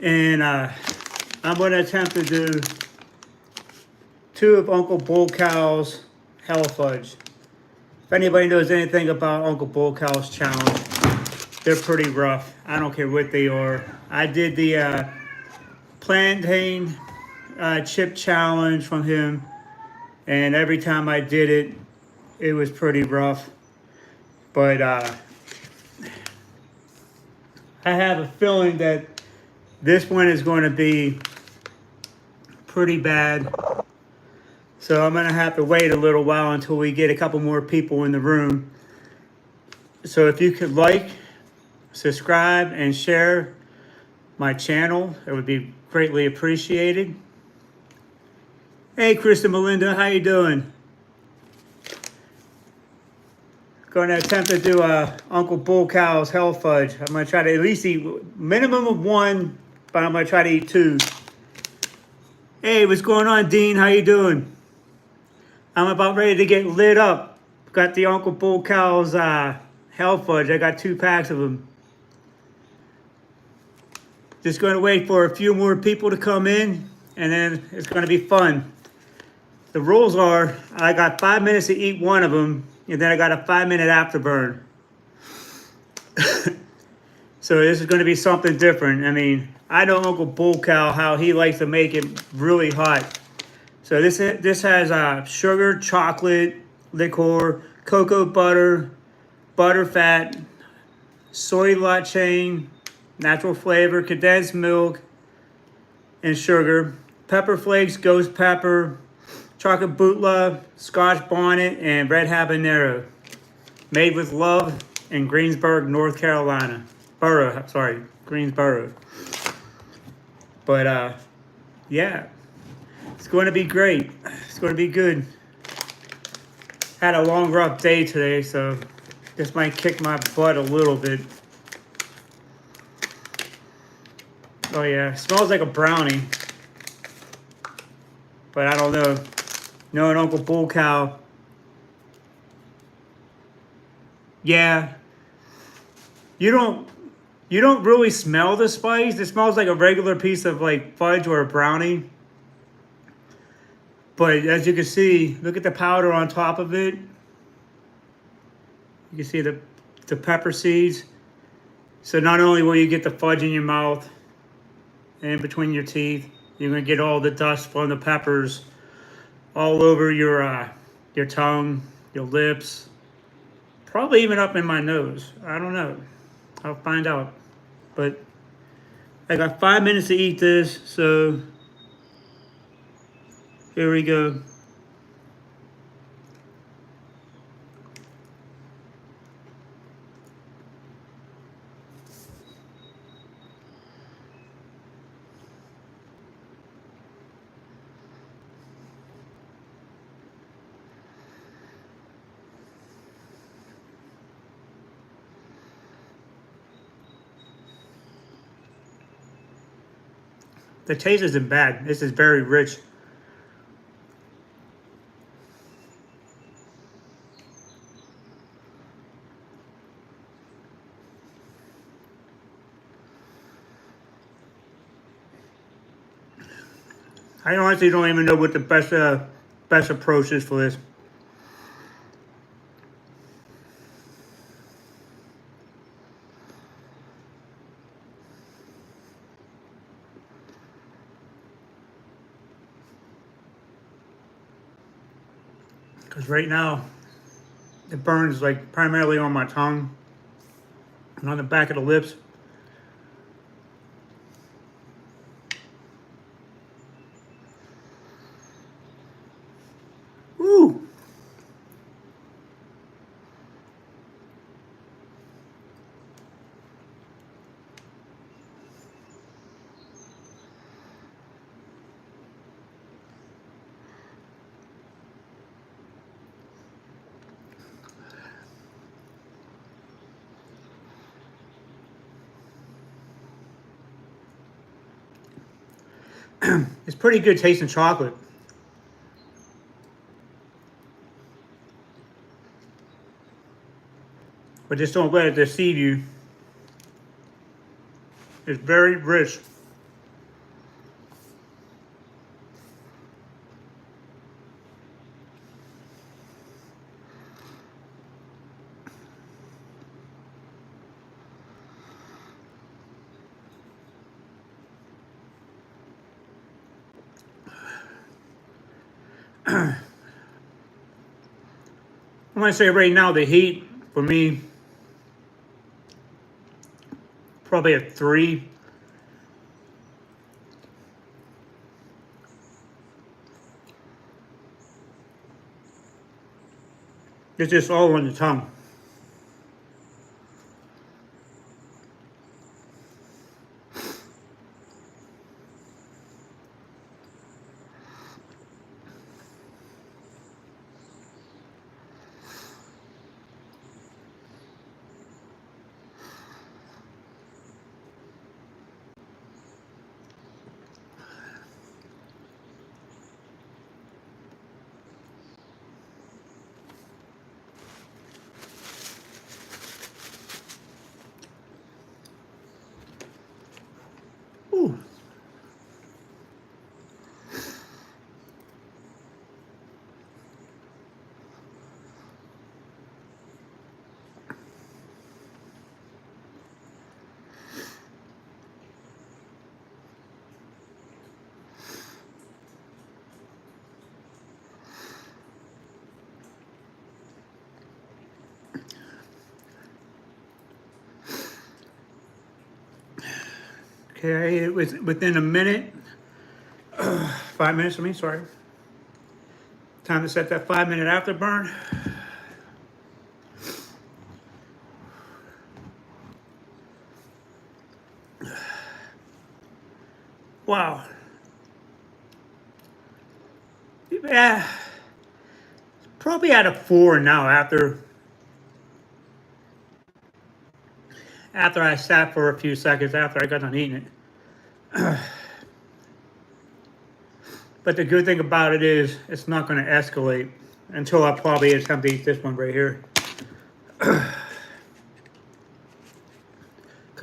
And I'm going to attempt to do 2 of Uncle Bull Cow's Hell Fudge. If anybody knows anything about Uncle Bull Cow's challenge, they're pretty rough. I don't care what they are. I did the plantain chip challenge from him, and every time I did it, it was pretty rough. But I have a feeling that this one is going to be pretty bad. So I'm going to have to wait a little while until we get a couple more people in the room. So if you could like, subscribe, and share my channel, it would be greatly appreciated. Hey, Chris and Melinda, how you doing? Going to attempt to do Uncle Bull Cow's Hell Fudge. I'm going to try to at least eat minimum of 1, but I'm going to try to eat 2. Hey, what's going on, Dean? How you doing? I'm about ready to get lit up. Got the Uncle Bull Cow's Hell Fudge. I got 2 packs of them. Just going to wait for a few more people to come in, and then it's going to be fun. The rules are, I got 5 minutes to eat 1 of them, and then I got a 5-minute afterburn. So this is going to be something different. I mean, I know Uncle Bull Cow, how he likes to make it really hot. So this has sugar, chocolate, liquor, cocoa butter, butterfat, soy latte, natural flavor, condensed milk, and sugar, pepper flakes, ghost pepper, chocolate bootleg, scotch bonnet, and red habanero. Made with love in Greensburg, North Carolina. Greensboro. But yeah, it's going to be great. It's going to be good. Had a long, rough day today, so this might kick my butt a little bit. Oh yeah, it smells like a brownie. But I don't know. Knowing Uncle Bull Cow. Yeah. You don't really smell the spice. It smells like a regular piece of like fudge or a brownie. But as you can see, look at the powder on top of it. You can see the pepper seeds. So not only will you get the fudge in your mouth and in between your teeth, you're going to get all the dust from the peppers all over your tongue, your lips, probably even up in my nose. I don't know. I'll find out. But I got 5 minutes to eat this, so here we go. The taste isn't bad. This is very rich. I honestly don't even know what the best approach is for this. Because right now, it burns like primarily on my tongue and on the back of the lips. Woo! It's pretty good tasting chocolate. But just don't let it deceive you. It's very rich. I'm gonna say right now the heat for me probably a 3. It's just all on the tongue. Ooh. Okay, it was within a minute. 5 minutes, I mean, sorry. Time to set that 5-minute afterburn. Wow. Yeah, probably at a 4 now after I sat for a few seconds after I got done eating it. But the good thing about it is it's not going to escalate until I probably attempt to eat this one right here. Because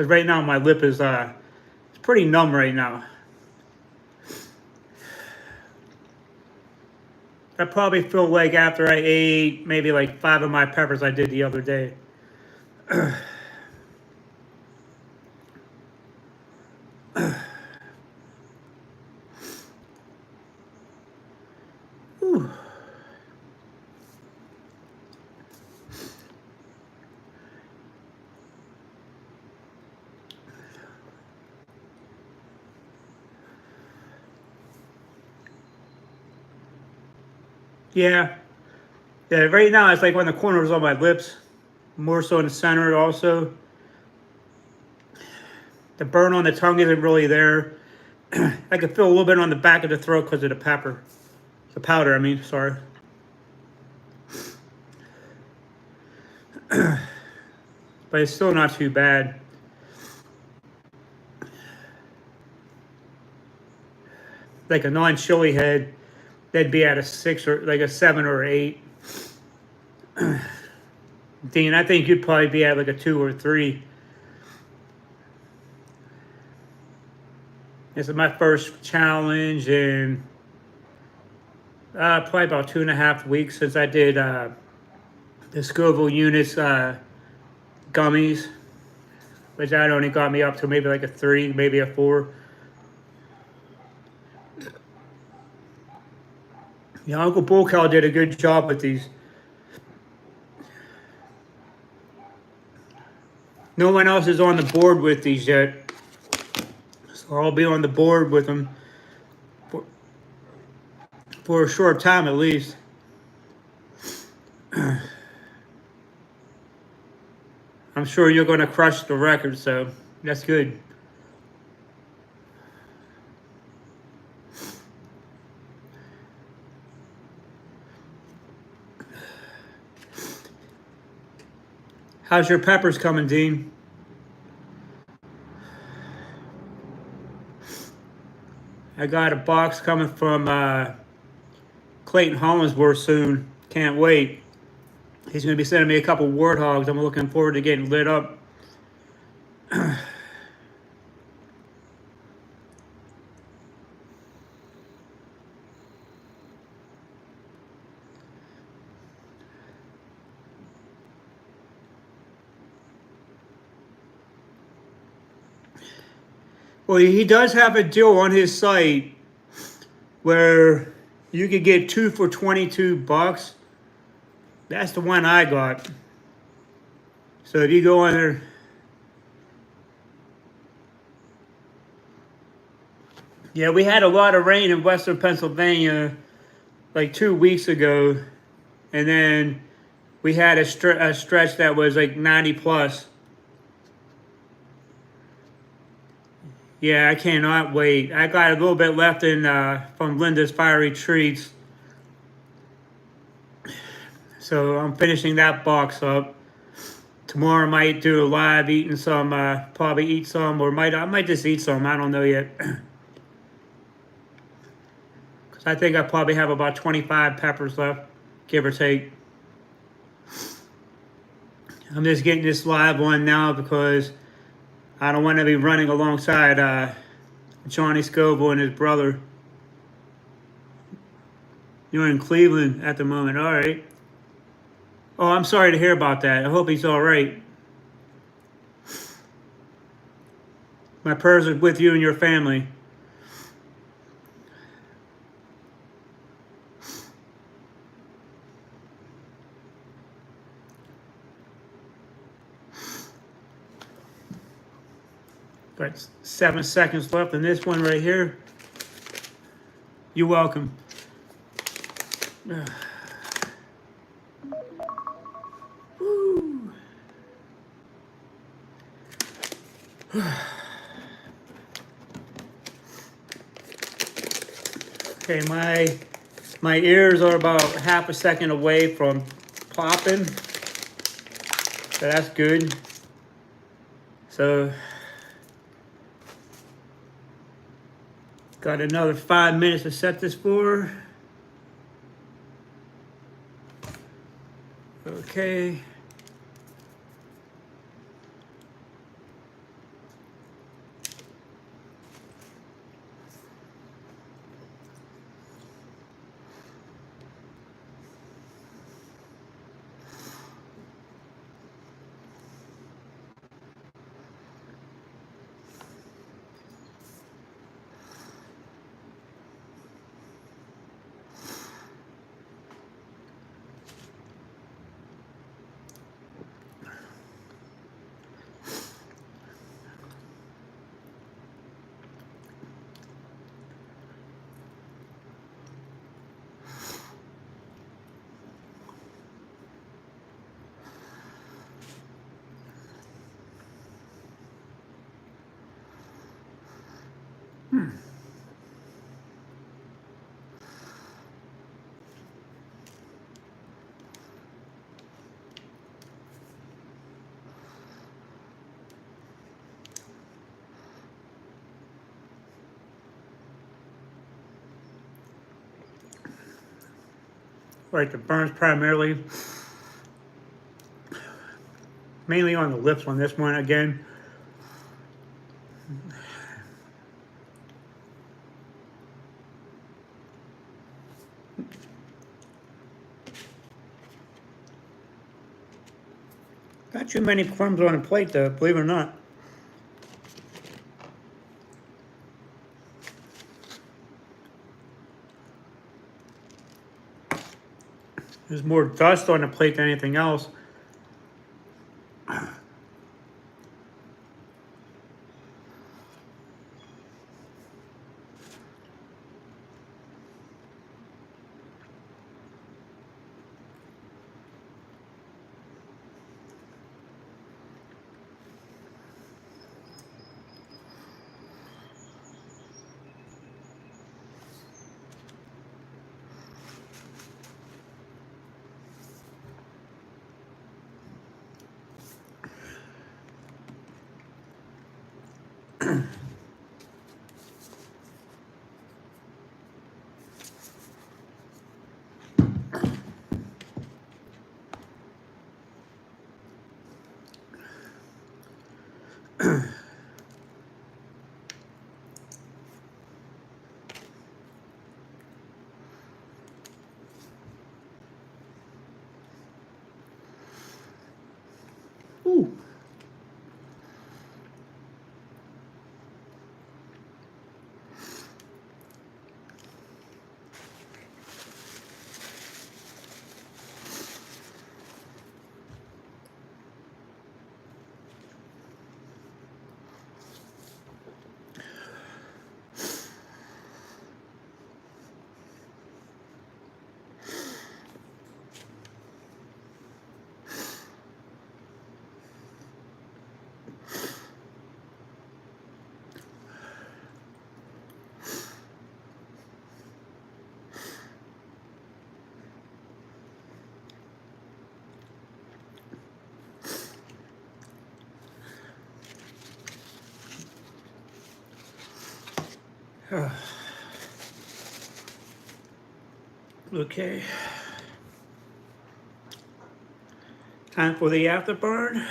right now my lip is it's pretty numb right now. I probably feel like after I ate maybe like 5 of my peppers I did the other day. Whew. Yeah. Yeah, right now it's like on the corners of my lips, more so in the center also. The burn on the tongue isn't really there. I can feel a little bit on the back of the throat because of the pepper. The powder, I mean, sorry. But it's still not too bad. Like a non-chili head, they'd be at a 6 or like a 7 or 8. Dean, I think you'd probably be at like a 2 or 3. This is my first challenge in probably about 2.5 weeks since I did the Scoville units gummies, which that only got me up to maybe like a 3, maybe a 4. Yeah, Uncle Bull Cow did a good job with these. No one else is on the board with these yet, so I'll be on the board with them for a short time at least. I'm sure you're going to crush the record, so that's good. How's your peppers coming, Dean? I got a box coming from Clayton Hollinsworth soon. Can't wait. He's going to be sending me a couple warthogs. I'm looking forward to getting lit up. Well, he does have a deal on his site where You could get 2 for 22 bucks. That's the one I got. So if you go on there, yeah, we had a lot of rain in Western Pennsylvania like 2 weeks ago, and then we had a stretch that was like 90 plus. Yeah, I cannot wait. I got a little bit left in from Linda's Fiery Treats, so I'm finishing that box up. Tomorrow I might do a live eating some, probably eat some, or I might just eat some. I don't know yet. Cause I think I probably have about 25 peppers left, give or take. I'm just getting this live one now because I don't want to be running alongside Johnny Scoville and his brother. You're in Cleveland at the moment, all right. Oh, I'm sorry to hear about that. I hope he's all right. My prayers are with you and your family. Got 7 seconds left in this one right here. You're welcome. Okay, my ears are about half a second away from popping, so that's good. So got another 5 minutes to set this for. Okay. Right, the burns primarily, mainly on the lips on this one again. Not too many crumbs on a plate though, believe it or not. There's more dust on the plate than anything else. Ooh. Okay. Time for the afterburn.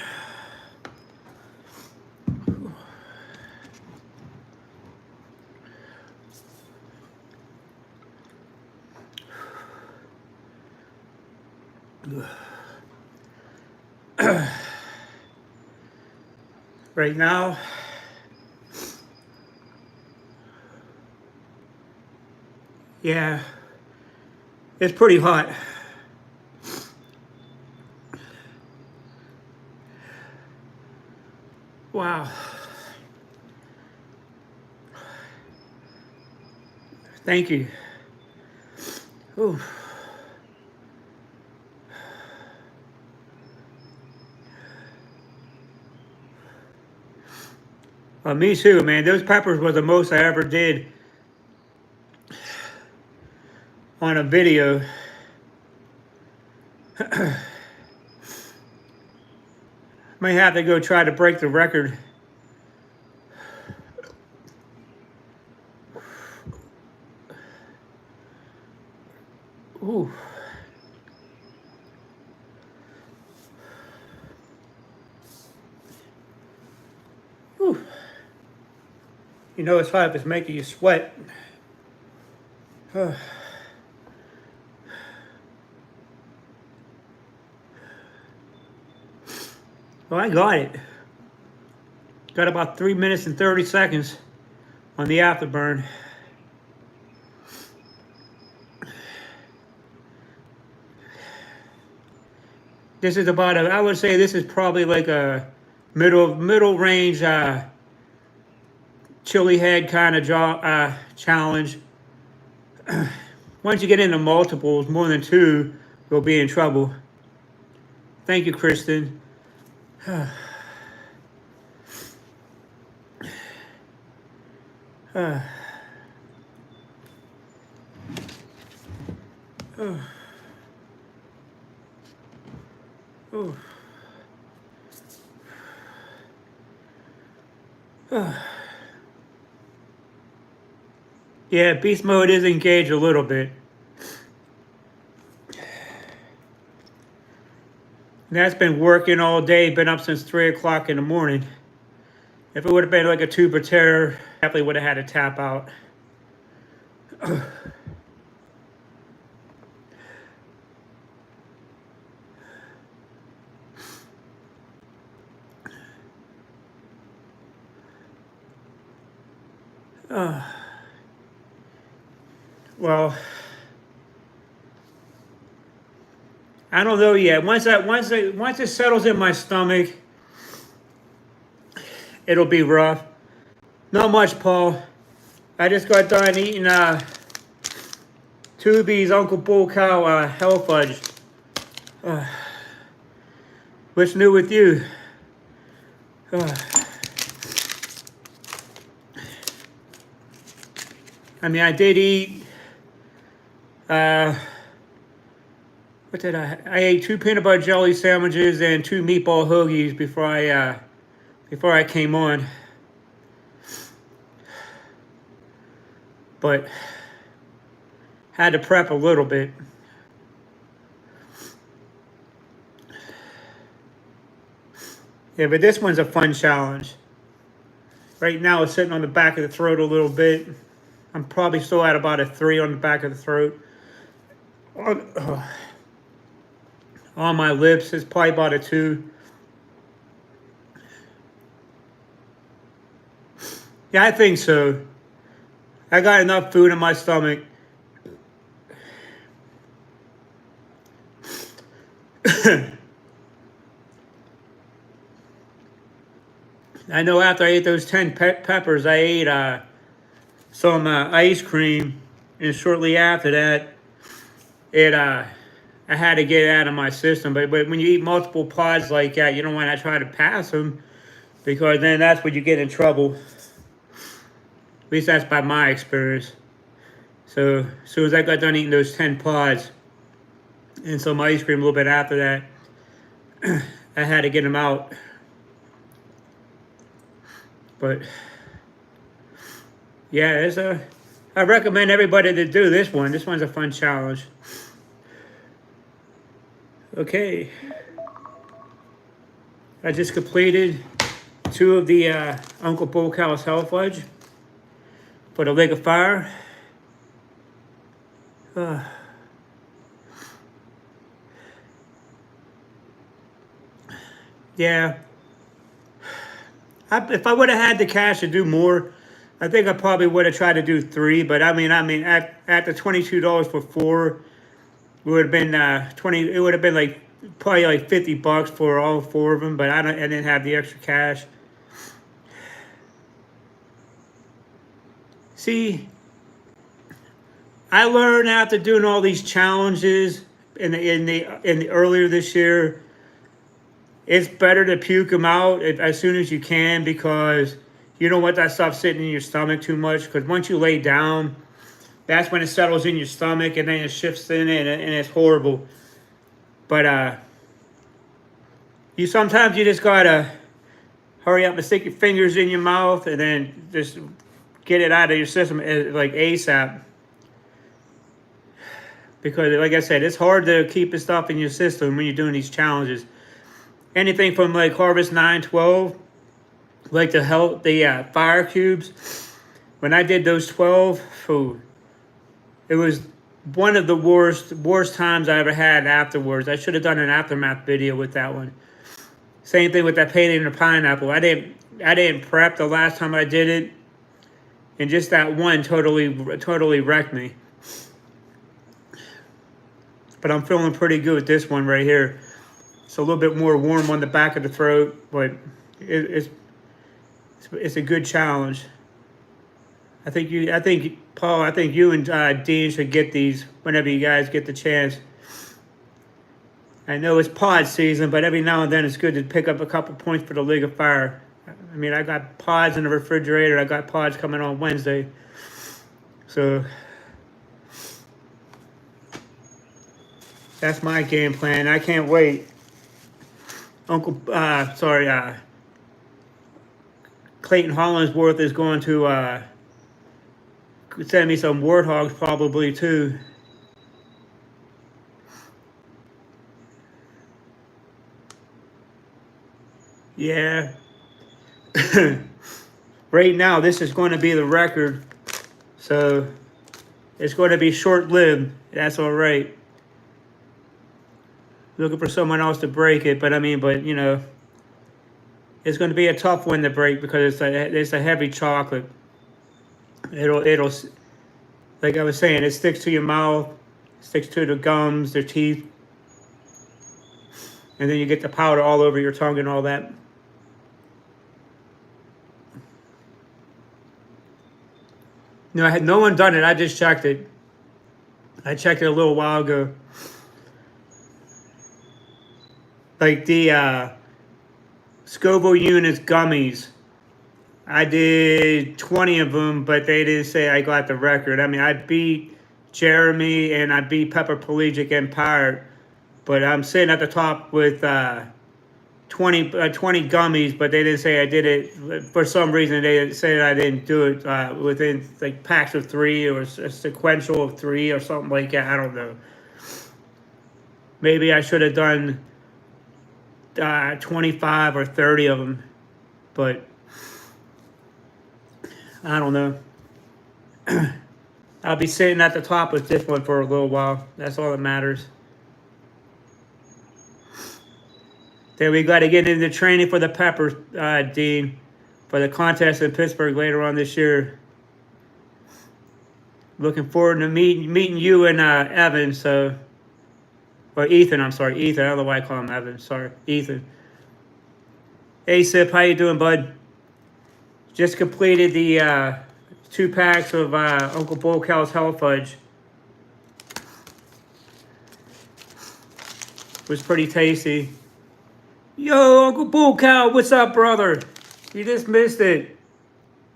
Right now, yeah, it's pretty hot. Wow. Thank you. Ooh. Me too, man. Those peppers were the most I ever did on a video. Might have to go try to break the record. Ooh. Ooh. You know it's hot if it's making you sweat. Well, I got it. Got about 3 minutes and 30 seconds on the afterburn. This is about I would say this is probably like a middle range chili head kind of challenge. Once you get into multiples, more than two, you'll be in trouble. Thank you, Kristen. Yeah, beast mode is engaged a little bit. That's been working all day, been up since 3 o'clock in the morning. If it would have been like a tube of terror, definitely would have had to tap out. Well, I don't know yet. Once it settles in my stomach, it'll be rough. Not much, Paul. I just got done eating Tubi's Uncle Bull Cow Hell Fudge. What's new with you? I mean, I did eat. What did I? I ate 2 peanut butter jelly sandwiches and 2 meatball hoagies before I came on. But had to prep a little bit. Yeah, but this one's a fun challenge. Right now it's sitting on the back of the throat a little bit. I'm probably still at about a 3 on the back of the throat. On my lips, it's probably about a 2. Yeah, I think so. I got enough food in my stomach. I know after I ate those 10 peppers, I ate some ice cream, and shortly after that, I had to get it out of my system. But when you eat multiple pods like that, you don't want to try to pass them, because then that's when you get in trouble. At least that's by my experience. So as soon as I got done eating those 10 pods and some ice cream a little bit after that, I had to get them out. But yeah, I recommend everybody to do this one. This one's a fun challenge. Okay. I just completed 2 of the Uncle Bull Cow's Hell Fudge for the Lake of Fire. Yeah. If I would have had the cash to do more, I think I probably would have tried to do 3. But I mean, at the $22 for 4, it would have been 20. It would have been like probably like $50 for all 4 of them. But I didn't have the extra cash. See, I learned after doing all these challenges in the earlier this year, it's better to puke them out as soon as you can, because you don't want that stuff sitting in your stomach too much. Because once you lay down, that's when it settles in your stomach, and then it shifts in it, and it's horrible. But sometimes you just gotta hurry up and stick your fingers in your mouth, and then just get it out of your system like ASAP. Because, like I said, it's hard to keep the stuff in your system when you're doing these challenges. Anything from like Harvest 9-12, like the fire cubes. When I did those 12, it was one of the worst times I ever had afterwards. I should have done an aftermath video with that one. Same thing with that painting of the pineapple. I didn't prep the last time I did it, and just that one totally wrecked me. But I'm feeling pretty good with this one right here. It's a little bit more warm on the back of the throat, but it's a good challenge. I think Paul, you and Dean should get these whenever you guys get the chance. I know it's pod season, but every now and then it's good to pick up a couple points for the League of Fire. I mean, I got pods in the refrigerator. I got pods coming on Wednesday. So that's my game plan. I can't wait. Clayton Hollingsworth is going to send me some warthogs probably too. Yeah. Right now, this is going to be the record. So it's going to be short-lived. That's all right. Looking for someone else to break it, but you know, it's going to be a tough one to break because it's a heavy chocolate. It'll like I was saying, it sticks to your mouth, sticks to the gums, the teeth, and then you get the powder all over your tongue and all that. No, I had no one done it. I just checked it. I checked it a little while ago. Like the Scoville Units gummies, I did 20 of them, but they didn't say I got the record. I mean, I beat Jeremy and I beat Pepper Pelagic Empire, but I'm sitting at the top with 20 gummies, but they didn't say I did it. For some reason, they said I didn't do it within like packs of 3 or a sequential of 3 or something like that. I don't know. Maybe I should have done 25 or 30 of them, but I don't know. I'll be sitting at the top with this one for a little while. That's all that matters. Then we got to get into training for the Pepper, Dean, for the contest in Pittsburgh later on this year. Looking forward to meeting you and Evan. Or Ethan, I'm sorry. Ethan, I don't know why I call him Evan. Sorry, Ethan. Hey, Sip, how you doing, bud? Just completed the 2 packs of Uncle Bull Cow's Hell Fudge. It was pretty tasty. Yo, Uncle Bull Cow, what's up, brother? You just missed it.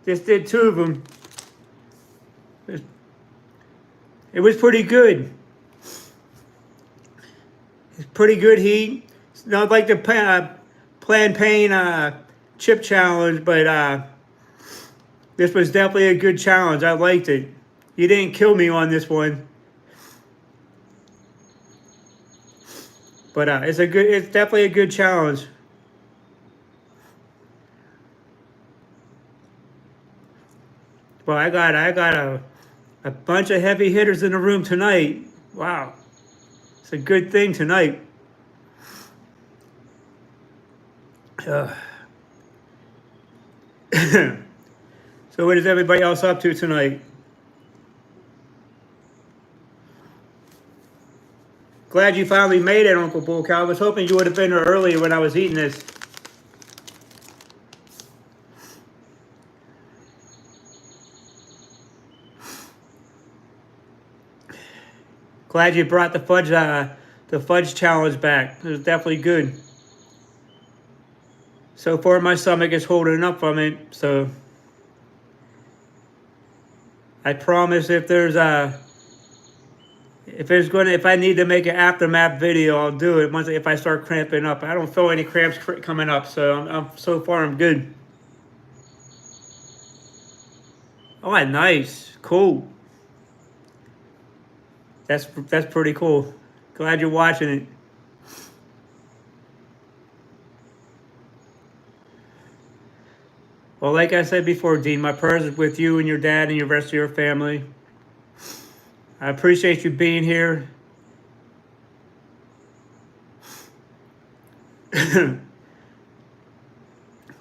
Just did 2 of them. It was pretty good. It's pretty good heat. It's not like the Plantain chip challenge, but this was definitely a good challenge. I liked it. You didn't kill me on this one. But it's definitely a good challenge. Well, I got a bunch of heavy hitters in the room tonight. Wow. It's a good thing tonight. Uh, so what is everybody else up to tonight? Glad you finally made it, Uncle Bull Cow. I was hoping you would have been there earlier when I was eating this. Glad you brought the fudge challenge back. It was definitely good. So far, my stomach is holding up from it. So I promise if I need to make an aftermath video, I'll do it if I start cramping up. I don't feel any cramps coming up, so so far I'm good. Oh, nice, cool. That's pretty cool. Glad you're watching it. Well, like I said before, Dean, my prayers are with you and your dad and your rest of your family. I appreciate you being here.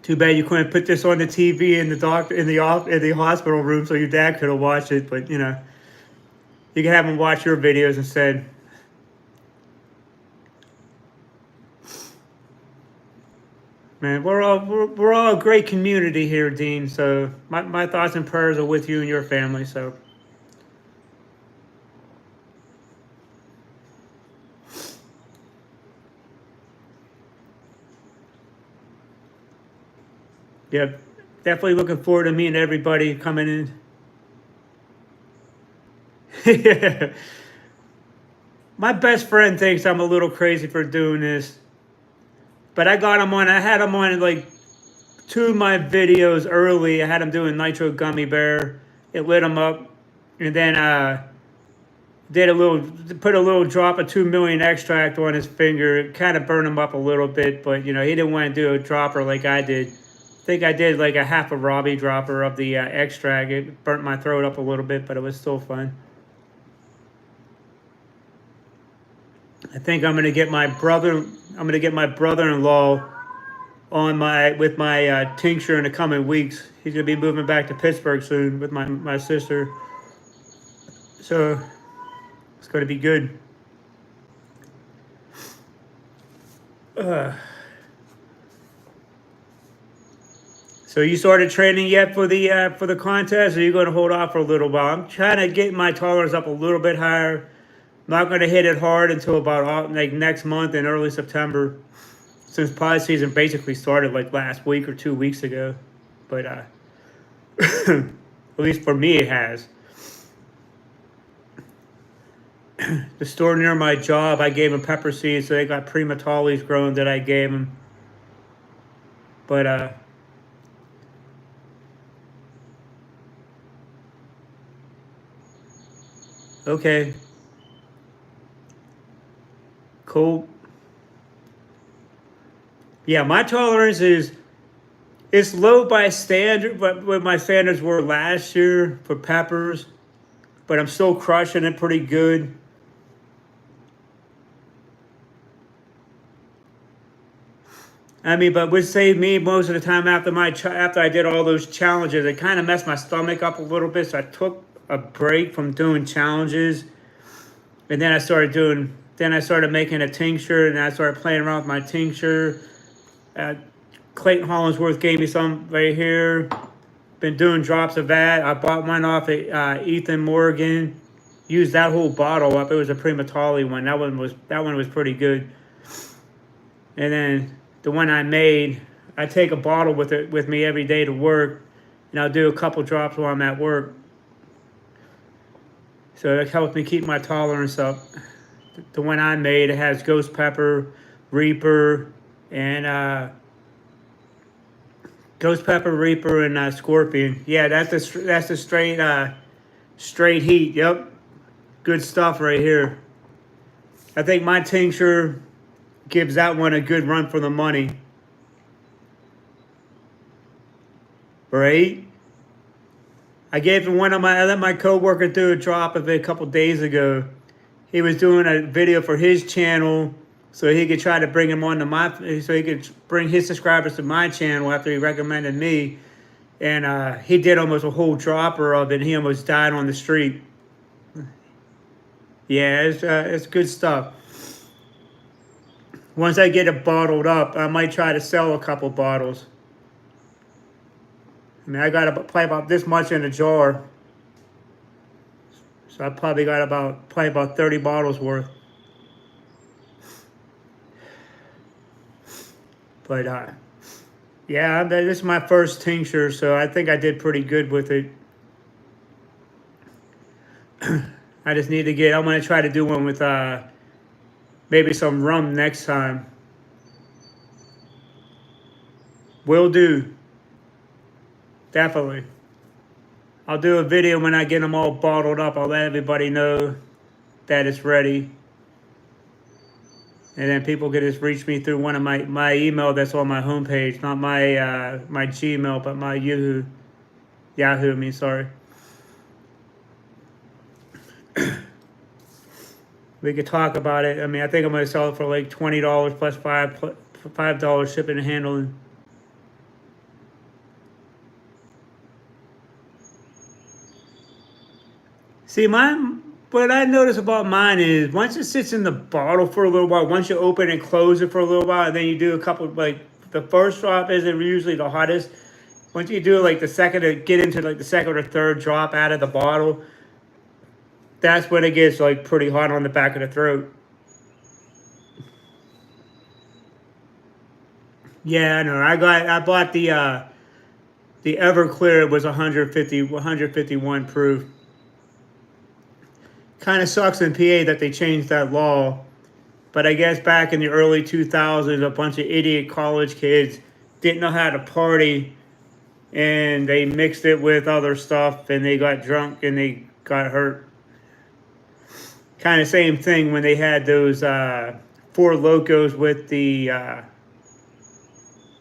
Too bad you couldn't put this on the TV in the hospital room so your dad could have watched it. But you know, you can have him watch your videos instead. Man, we're all a great community here, Dean. So my thoughts and prayers are with you and your family. So. Yeah, definitely looking forward to meeting everybody coming in. My best friend thinks I'm a little crazy for doing this, but I had him on like 2 of my videos early. I had him doing nitro gummy bear. It lit him up, and then put a little drop of 2 million extract on his finger. It kind of burned him up a little bit, but you know, he didn't want to do a dropper like I did. I think I did like a half a Robbie dropper of the extract. It burnt my throat up a little bit, but it was still fun. I think I'm gonna get my brother-in-law on with my tincture in the coming weeks. He's gonna be moving back to Pittsburgh soon with my sister, so it's gonna be good. So you started training yet for the contest, or are you going to hold off for a little while? I'm trying to get my tolerance up a little bit higher. I'm not going to hit it hard until about like next month in early September, since pod season basically started like last week or 2 weeks ago. But at least for me, it has. The store near my job, I gave them pepper seeds, so they got primatalis grown that I gave them. But okay. Cool. Yeah, my tolerance it's low by standard, but what my standards were last year for peppers, but I'm still crushing it pretty good. I mean, but would save me most of the time after I did all those challenges. It kind of messed my stomach up a little bit, so I took a break from doing challenges, and then I started making a tincture, and I started playing around with my tincture. Clayton Hollingsworth gave me some right here. Been doing drops of that. I bought one off of Ethan Morgan. Used that whole bottle up. It was a Primatali one. That one was pretty good. And then the one I made, I take a bottle with me every day to work, and I'll do a couple drops while I'm at work. So it helps me keep my tolerance up. The one I made, it has ghost pepper, reaper, and ghost pepper, reaper, and scorpion. Yeah, that's a straight Straight heat. Yep. Good stuff right here. I think my tincture gives that one a good run for the money. Right? I let my coworker do a drop of it a couple days ago. He was doing a video for his channel so he could try to bring him on to so he could bring his subscribers to my channel after he recommended me. And he did almost a whole dropper of it. He almost died on the street. Yeah, it's good stuff. Once I get it bottled up, I might try to sell a couple bottles. I mean, I got probably about this much in a jar. So I probably got about 30 bottles worth. But yeah, this is my first tincture, so I think I did pretty good with it. I just need to I'm going to try to do one with maybe some rum next time. Will do. Definitely. I'll do a video when I get them all bottled up. I'll let everybody know that it's ready. And then people can just reach me through one of my email that's on my homepage. Not my my Gmail, but my Yahoo. Sorry. We could talk about it. I mean, I think I'm going to sell it for like $20 plus $5 shipping and handling. See, what I notice about mine is once it sits in the bottle for a little while, once you open and close it for a little while, and then you do a couple, like the first drop isn't usually the hottest. Once you do like the second, get into like the second or third drop out of the bottle, that's when it gets like pretty hot on the back of the throat. Yeah, I know. I bought the Everclear. It was 151 proof. Kind of sucks in PA that they changed that law, but I guess back in the early 2000s, a bunch of idiot college kids didn't know how to party, and they mixed it with other stuff, and they got drunk and they got hurt. Kind of same thing when they had those Four Locos with the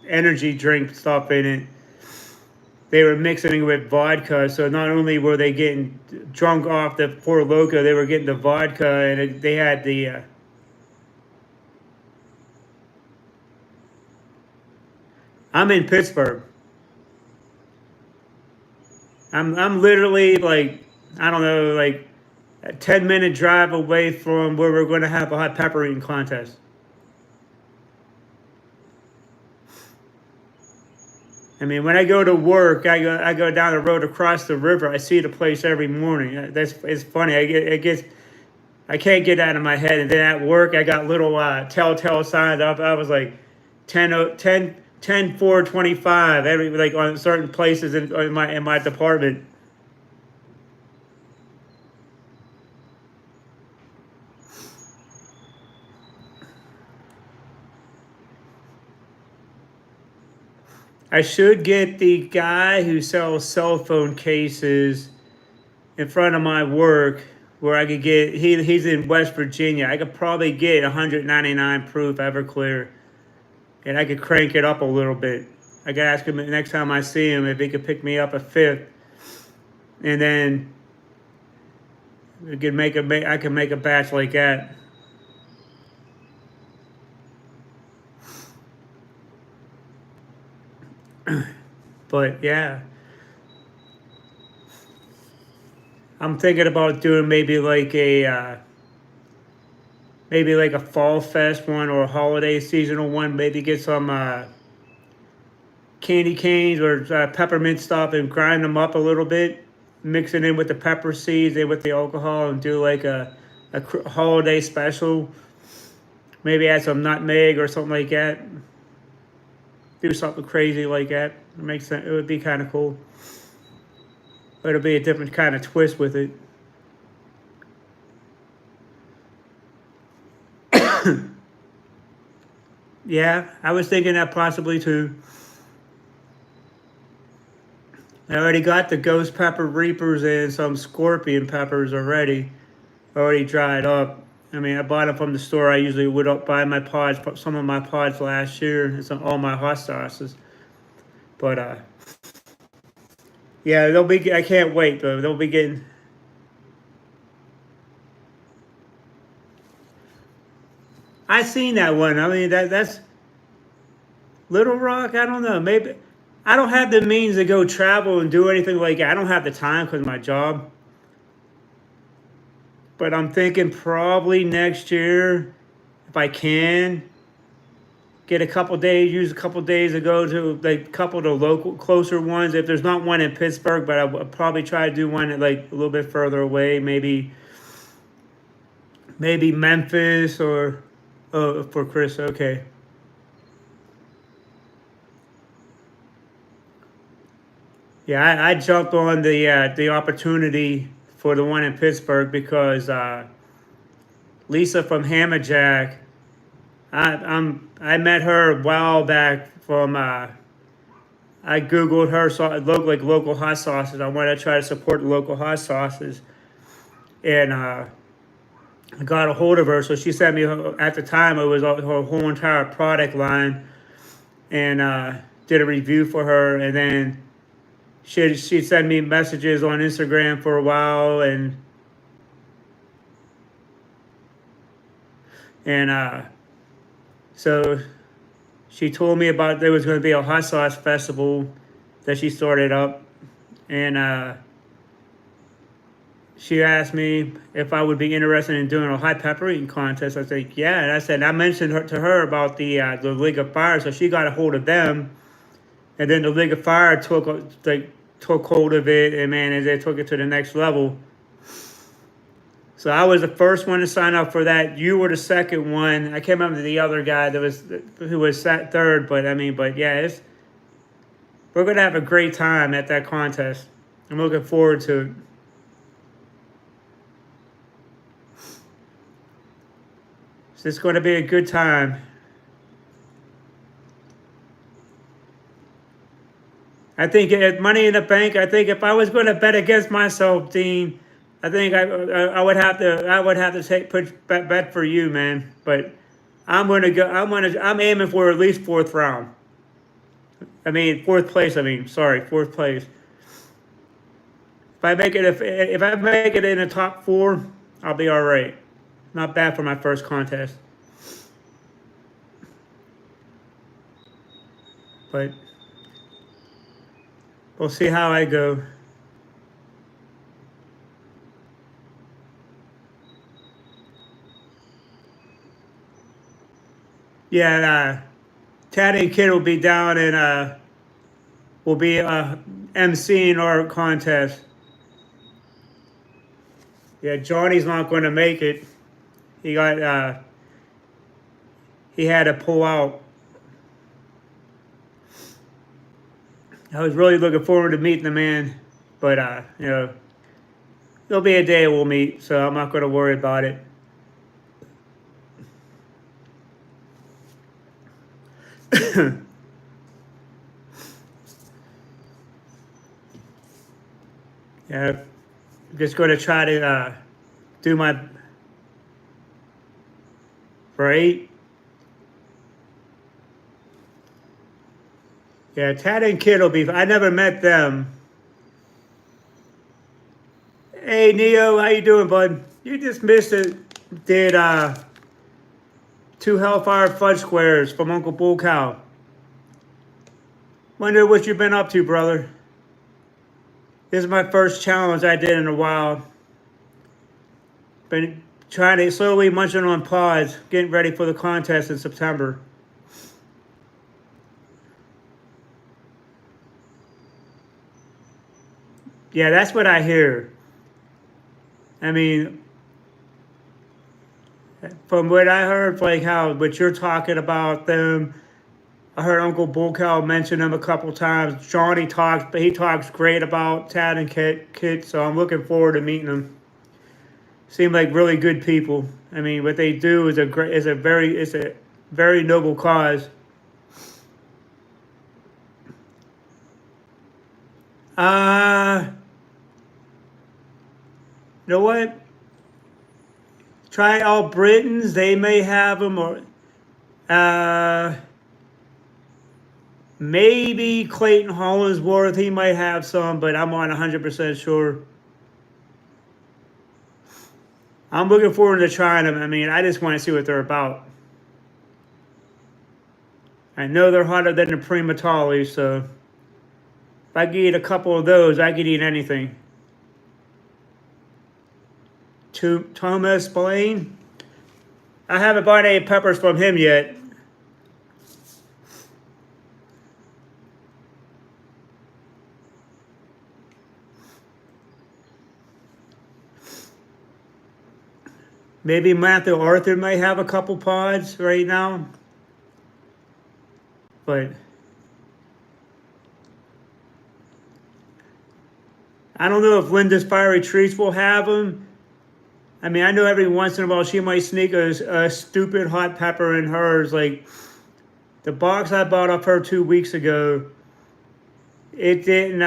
energy drink stuff in it. They were mixing it with vodka, so not only were they getting drunk off the Four Loko, they were getting the vodka, and they had the I'm in Pittsburgh. I'm literally like, I don't know, like a 10-minute drive away from where we're going to have a hot pepper eating contest. I mean, when I go to work, I go down the road across the river. I see the place every morning. It's funny. I can't get out of my head. And then at work, I got little telltale signs up. I was like 10/4/25 every like on certain places in my department. I should get the guy who sells cell phone cases in front of my work where I could get, he's in West Virginia. I could probably get 199 proof Everclear, and I could crank it up a little bit. I could ask him next time I see him if he could pick me up a fifth, and then I could make a batch like that. But yeah, I'm thinking about doing maybe like a fall fest one or a holiday seasonal one. Maybe get some candy canes or peppermint stuff and grind them up a little bit, mix it in with the pepper seeds and with the alcohol, and do like a holiday special. Maybe add some nutmeg or something like that. Do something crazy like that. It makes sense. It would be kind of cool. But it'll be a different kind of twist with it. Yeah, I was thinking that possibly too. I already got the ghost pepper reapers and some scorpion peppers already dried up. I mean, I bought them from the store. I usually would buy my pods, some of my pods last year, and some all my hot sauces. But yeah, they'll be. I can't wait though. They'll be getting. I seen that one. I mean, that's Little Rock. I don't know. Maybe I don't have the means to go travel and do anything like that. I don't have the time because of my job. But I'm thinking probably next year, if I can, get a couple days, use a couple days to go to like a couple of the local closer ones. If there's not one in Pittsburgh, but I'll probably try to do one at like a little bit further away, maybe Memphis or for Chris. Okay. Yeah, I jumped on the opportunity for the one in Pittsburgh because Lisa from Hammerjack. I met her a while back from I googled her local hot sauces. I wanted to try to support the local hot sauces, and I got a hold of her. So she sent me at the time it was her whole entire product line, and did a review for her, and then she sent me messages on Instagram for a while, and so she told me about there was going to be a hot sauce festival that she started up, and she asked me if I would be interested in doing a hot pepper eating contest. I said, yeah, and I mentioned to her about the League of Fire, so she got a hold of them, and then the League of Fire took hold of it, and man, they took it to the next level. So I was the first one to sign up for that. You were the second one. I can't remember the other guy who was sat third, but I mean, but yeah, we're gonna have a great time at that contest. I'm looking forward to it. So it's going to be a good time. I think at Money in the Bank. I think if I was going to bet against myself, Dean, I think I would have to bet for you, man. But I'm gonna go. I'm aiming for at least fourth round. I mean fourth place. I mean sorry, fourth place. If I make it in the top four, I'll be all right. Not bad for my first contest. But we'll see how I go. Yeah, Tad and Kid will be down and will be emceeing our contest. Yeah, Johnny's not going to make it. He got he had to pull out. I was really looking forward to meeting the man, but there'll be a day we'll meet, so I'm not going to worry about it. Yeah, I'm just going to try to do my for 8. Yeah, Tad and Kid will be. I never met them. Hey Neo, how you doing, bud? You just missed it. Did 2 Hellfire Fudge Squares from Uncle Bull Cow. Wonder what you've been up to, brother. This is my first challenge I did in a while. Been trying to slowly munching on pods, getting ready for the contest in September. Yeah, that's what I hear. I mean, from what I heard, like what you're talking about them, I heard Uncle Bull Cow mention them a couple times. Johnny talks, but he talks great about Tad and Kit, so I'm looking forward to meeting them. Seem like really good people. I mean, what they do is a very noble cause. Uh, you know what? Try all Britons. They may have them, or uh, maybe Clayton Hollingsworth. He might have some, but I'm not 100% sure. I'm looking forward to trying them. I mean, I just want to see what they're about. I know they're hotter than the Primatali, so if I could eat a couple of those, I could eat anything. Thomas Blaine. I haven't bought any peppers from him yet. Maybe Matthew Arthur might have a couple pods right now. But I don't know if Linda's Fiery Treats will have them. I mean, I know every once in a while she might sneak a stupid hot pepper in hers. Like the box I bought off her 2 weeks ago, it didn't,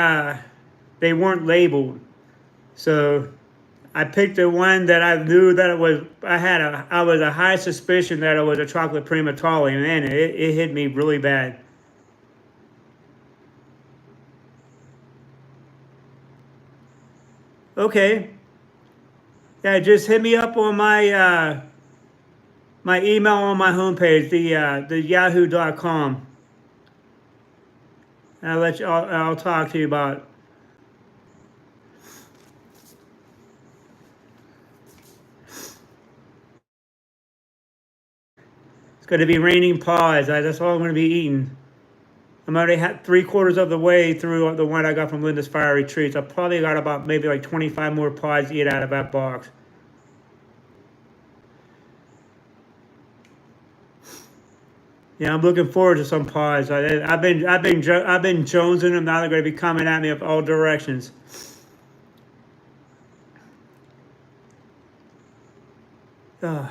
they weren't labeled. So I picked the one that I knew that it was, I was a high suspicion that it was a chocolate Primatali, and man, it hit me really bad. Okay. Yeah, just hit me up on my email on my homepage, the yahoo.com. And I'll talk to you about it. It's going to be raining pods. That's all I'm going to be eating. I'm already 3/4 of the way through the one I got from Linda's Fiery Treats. I probably got about maybe like 25 more pods to eat out of that box. Yeah, I'm looking forward to some pods. I've been jonesing them. Now they're going to be coming at me of all directions. Uh.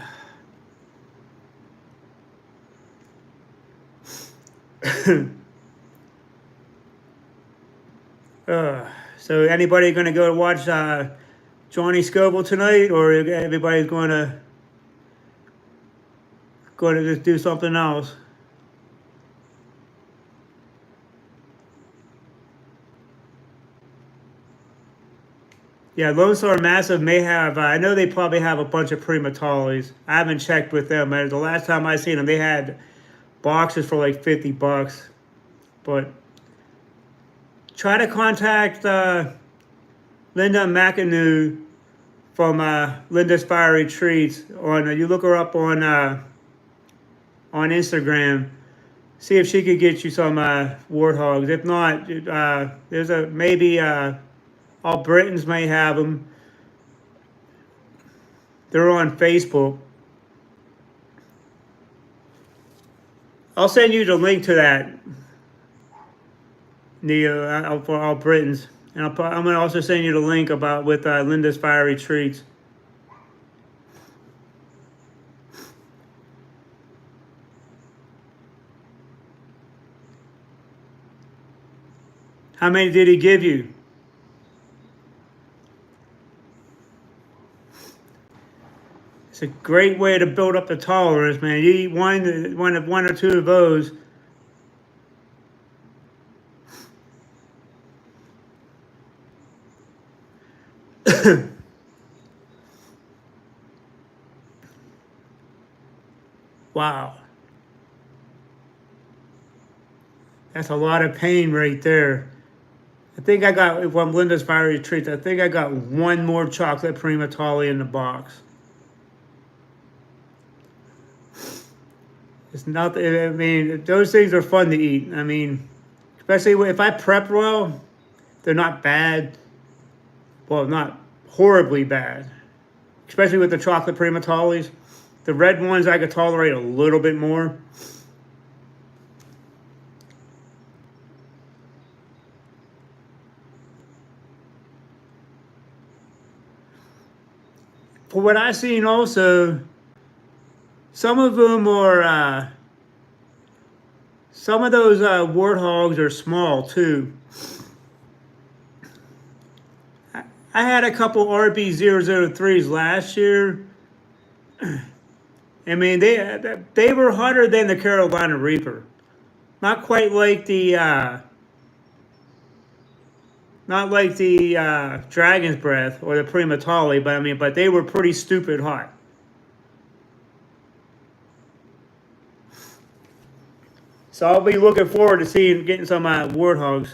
So anybody going to go watch Johnny Scoble tonight, or everybody's going to just do something else? Yeah, Lone Star Massive may have. I know they probably have a bunch of Primatalis. I haven't checked with them. The last time I seen them, they had boxes for like $50. But try to contact Linda McAnew from Linda's Fiery Treats. You look her up on Instagram. See if she could get you some warthogs. If not, there's a maybe all Britons may have them. They're on Facebook. I'll send you the link to that. For all Britons, and I'm going to also send you the link with Linda's Fiery Treats. How many did he give you? It's a great way to build up the tolerance, man. You eat one or two of those. Wow. That's a lot of pain right there. I think I got, from Linda's Fiery Treats, I think I got one more chocolate Primatali in the box. It's not, I mean, those things are fun to eat. I mean, especially if I prep well, they're not bad. Well, not horribly bad. Especially with the chocolate Primatalis. The red ones I could tolerate a little bit more. For what I've seen also, some of them are, some of those warthogs are small too. I had a couple RB003s last year. I mean, they were hotter than the Carolina Reaper. Not quite like the not like the Dragon's Breath or the Primatali, but I mean, but they were pretty stupid hot. So I'll be looking forward to getting some warthogs.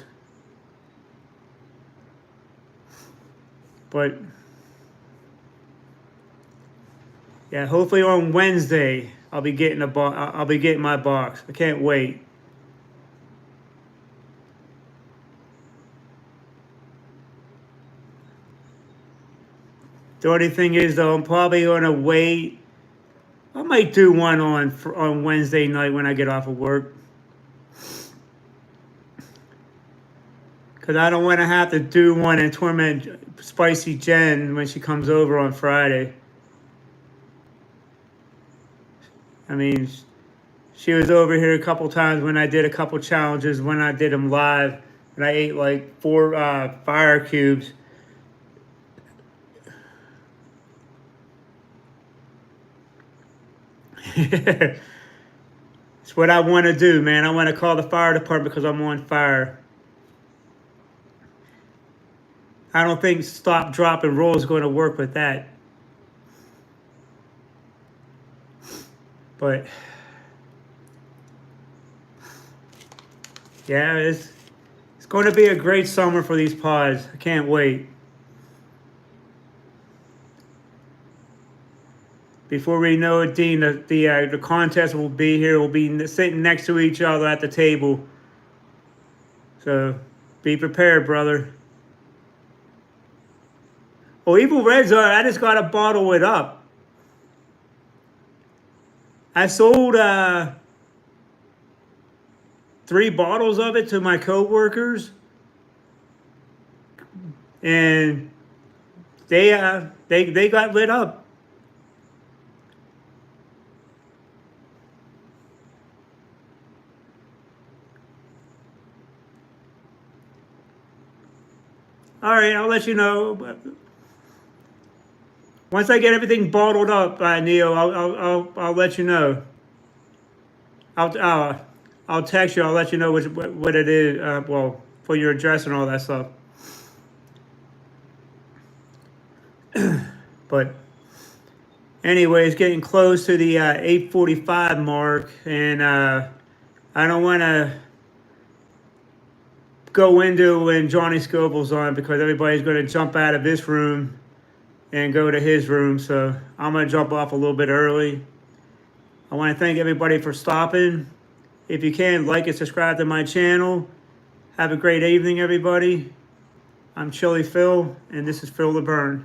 But yeah, hopefully on Wednesday I'll be getting I'll be getting my box. I can't wait. The only thing is though, I'm probably gonna wait. I might do one on Wednesday night when I get off of work. Because I don't want to have to do one and torment Spicy Jen when she comes over on Friday. I mean, she was over here a couple times when I did a couple challenges, when I did them live, and I ate like 4 fire cubes. It's what I want to do, man. I want to call the fire department because I'm on fire. I don't think stop, drop, and roll is going to work with that. But yeah, it's going to be a great summer for these pods. I can't wait. Before we know it, Dean, the contest will be here. We'll be sitting next to each other at the table. So be prepared, brother. Oh, Evil Reds, I just got to bottle it up. I sold 3 bottles of it to my coworkers, and they got lit up. All right, I'll let you know. Once I get everything bottled up, Neil, I'll let you know. I'll text you. I'll let you know what it is. Well, for your address and all that stuff. But anyway, it's getting close to the 8:45 mark, and I don't want to go into when Johnny Scoville's on because everybody's going to jump out of this room and go to his room. So I'm going to jump off a little bit early. I want to thank everybody for stopping. If you can, like and subscribe to my channel. Have a great evening, everybody. I'm Chili Phil, and this is Phil the Burn.